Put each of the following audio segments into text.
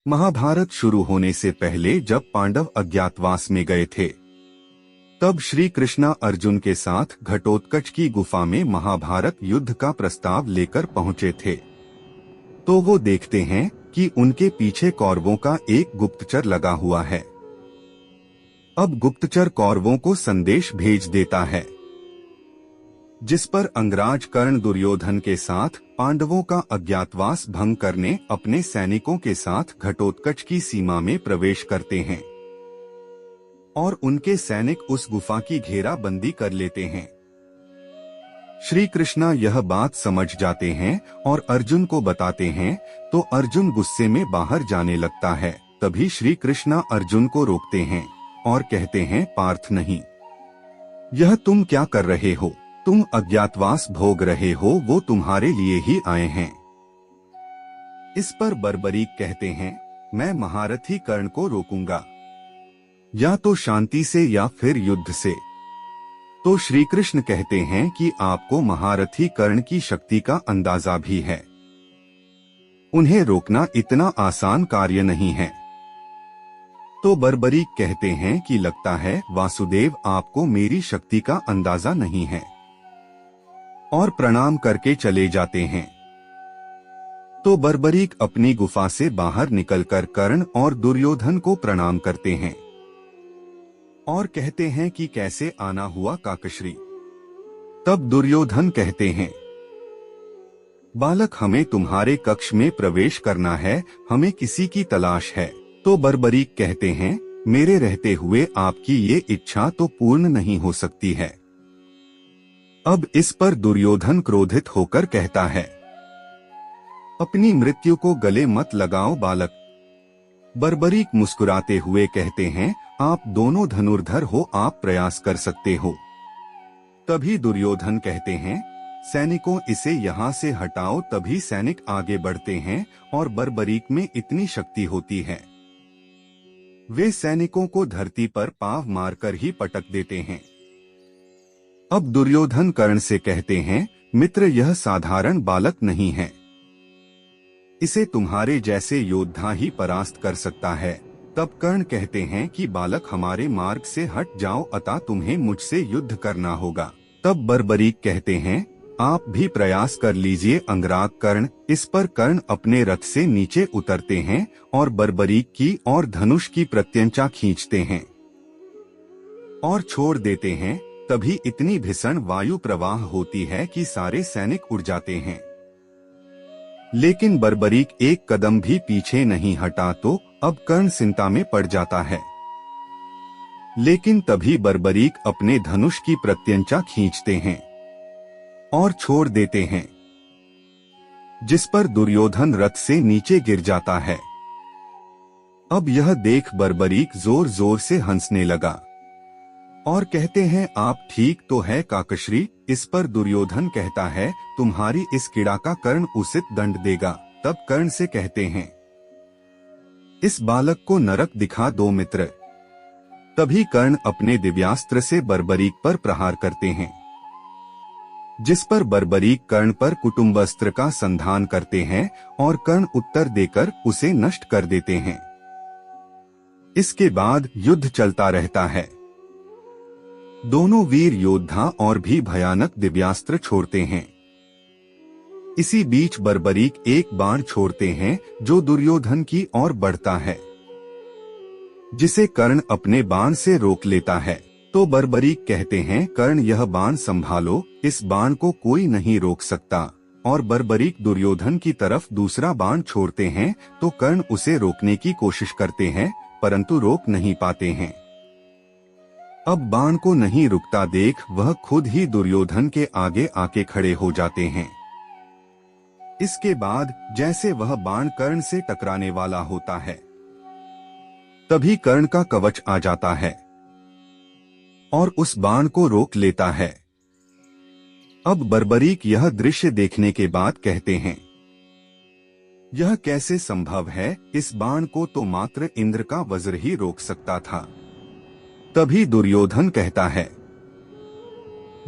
महाभारत शुरू होने से पहले जब पांडव अज्ञातवास में गए थे, तब श्री कृष्ण अर्जुन के साथ घटोत्कच की गुफा में महाभारत युद्ध का प्रस्ताव लेकर पहुंचे थे। तो वो देखते हैं कि उनके पीछे कौरवों का एक गुप्तचर लगा हुआ है। अब गुप्तचर कौरवों को संदेश भेज देता है, जिस पर अंगराज कर्ण दुर्योधन के साथ पांडवों का अज्ञातवास भंग करने अपने सैनिकों के साथ घटोत्कच की सीमा में प्रवेश करते हैं और उनके सैनिक उस गुफा की घेराबंदी कर लेते हैं। श्री कृष्ण यह बात समझ जाते हैं और अर्जुन को बताते हैं, तो अर्जुन गुस्से में बाहर जाने लगता है। तभी श्री कृष्ण अर्जुन को रोकते हैं और कहते हैं, पार्थ नहीं, यह तुम क्या कर रहे हो? तुम अज्ञातवास भोग रहे हो, वो तुम्हारे लिए ही आए हैं। इस पर बर्बरीक कहते हैं, मैं महारथी कर्ण को रोकूंगा, या तो शांति से या फिर युद्ध से। तो श्री कृष्ण कहते हैं कि आपको महारथी कर्ण की शक्ति का अंदाजा भी है, उन्हें रोकना इतना आसान कार्य नहीं है। तो बर्बरीक कहते हैं कि लगता है वासुदेव आपको मेरी शक्ति का अंदाजा नहीं है, और प्रणाम करके चले जाते हैं। तो बर्बरीक अपनी गुफा से बाहर निकलकर कर्ण और दुर्योधन को प्रणाम करते हैं और कहते हैं कि कैसे आना हुआ काकश्री। तब दुर्योधन कहते हैं, बालक, हमें तुम्हारे कक्ष में प्रवेश करना है, हमें किसी की तलाश है। तो बर्बरीक कहते हैं, मेरे रहते हुए आपकी ये इच्छा तो पूर्ण नहीं हो सकती है। अब इस पर दुर्योधन क्रोधित होकर कहता है, अपनी मृत्यु को गले मत लगाओ बालक। बर्बरीक मुस्कुराते हुए कहते हैं, आप दोनों धनुर्धर हो, आप प्रयास कर सकते हो। तभी दुर्योधन कहते हैं, सैनिकों इसे यहाँ से हटाओ। तभी सैनिक आगे बढ़ते हैं और बर्बरीक में इतनी शक्ति होती है, वे सैनिकों को धरती पर पांव मारकर ही पटक देते हैं। अब दुर्योधन कर्ण से कहते हैं, मित्र, यह साधारण बालक नहीं है, इसे तुम्हारे जैसे योद्धा ही परास्त कर सकता है। तब कर्ण कहते हैं कि बालक, हमारे मार्ग से हट जाओ, अतः तुम्हें मुझसे युद्ध करना होगा। तब बर्बरीक कहते हैं, आप भी प्रयास कर लीजिए अंगराग कर्ण। इस पर कर्ण अपने रथ से नीचे उतरते हैं और बर्बरीक की और धनुष की प्रत्यंचा खींचते हैं और छोड़ देते हैं। तभी इतनी भीषण वायु प्रवाह होती है कि सारे सैनिक उड़ जाते हैं, लेकिन बर्बरीक एक कदम भी पीछे नहीं हटा। तो अब कर्ण चिंता में पड़ जाता है, लेकिन तभी बर्बरीक अपने धनुष की प्रत्यंचा खींचते हैं और छोड़ देते हैं, जिस पर दुर्योधन रथ से नीचे गिर जाता है। अब यह देख बर्बरीक जोर जोर से हंसने लगा और कहते हैं, आप ठीक तो है काकश्री। इस पर दुर्योधन कहता है, तुम्हारी इस कीड़ा का कर्ण उचित दंड देगा। तब कर्ण से कहते हैं, इस बालक को नरक दिखा दो मित्र। तभी कर्ण अपने दिव्यास्त्र से बर्बरीक पर प्रहार करते हैं, जिस पर बर्बरीक कर्ण पर कुटुंबास्त्र का संधान करते हैं और कर्ण उत्तर देकर उसे नष्ट कर देते हैं। इसके बाद युद्ध चलता रहता है। दोनों वीर योद्धा और भी भयानक दिव्यास्त्र छोड़ते हैं। इसी बीच बर्बरीक एक बाण छोड़ते हैं जो दुर्योधन की ओर बढ़ता है, जिसे कर्ण अपने बाण से रोक लेता है। तो बर्बरीक कहते हैं, कर्ण, यह बाण संभालो, इस बाण को कोई नहीं रोक सकता। और बर्बरीक दुर्योधन की तरफ दूसरा बाण छोड़ते हैं तो कर्ण उसे रोकने की कोशिश करते हैं, परंतु रोक नहीं पाते हैं। अब बाण को नहीं रुकता देख वह खुद ही दुर्योधन के आगे आके खड़े हो जाते हैं। इसके बाद जैसे वह बाण कर्ण से टकराने वाला होता है, तभी कर्ण का कवच आ जाता है और उस बाण को रोक लेता है। अब बर्बरीक यह दृश्य देखने के बाद कहते हैं, यह कैसे संभव है? इस बाण को तो मात्र इंद्र का वज्र ही रोक सकता था। तभी दुर्योधन कहता है,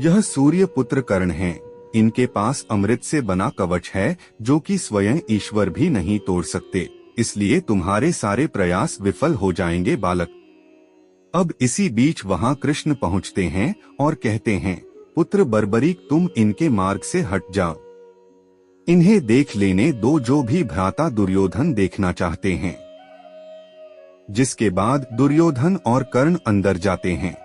यह सूर्य पुत्र कर्ण हैं, इनके पास अमृत से बना कवच है जो कि स्वयं ईश्वर भी नहीं तोड़ सकते। इसलिए तुम्हारे सारे प्रयास विफल हो जाएंगे बालक। अब इसी बीच वहां कृष्ण पहुंचते हैं और कहते हैं, पुत्र बर्बरीक, तुम इनके मार्ग से हट जाओ। इन्हें देख लेने दो जो भी भ्राता दुर्योधन देखना चाहते हैं। जिसके बाद दुर्योधन और कर्ण अंदर जाते हैं,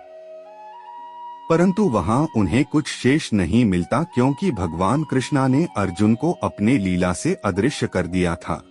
परंतु वहां उन्हें कुछ शेष नहीं मिलता, क्योंकि भगवान कृष्णा ने अर्जुन को अपने लीला से अदृश्य कर दिया था।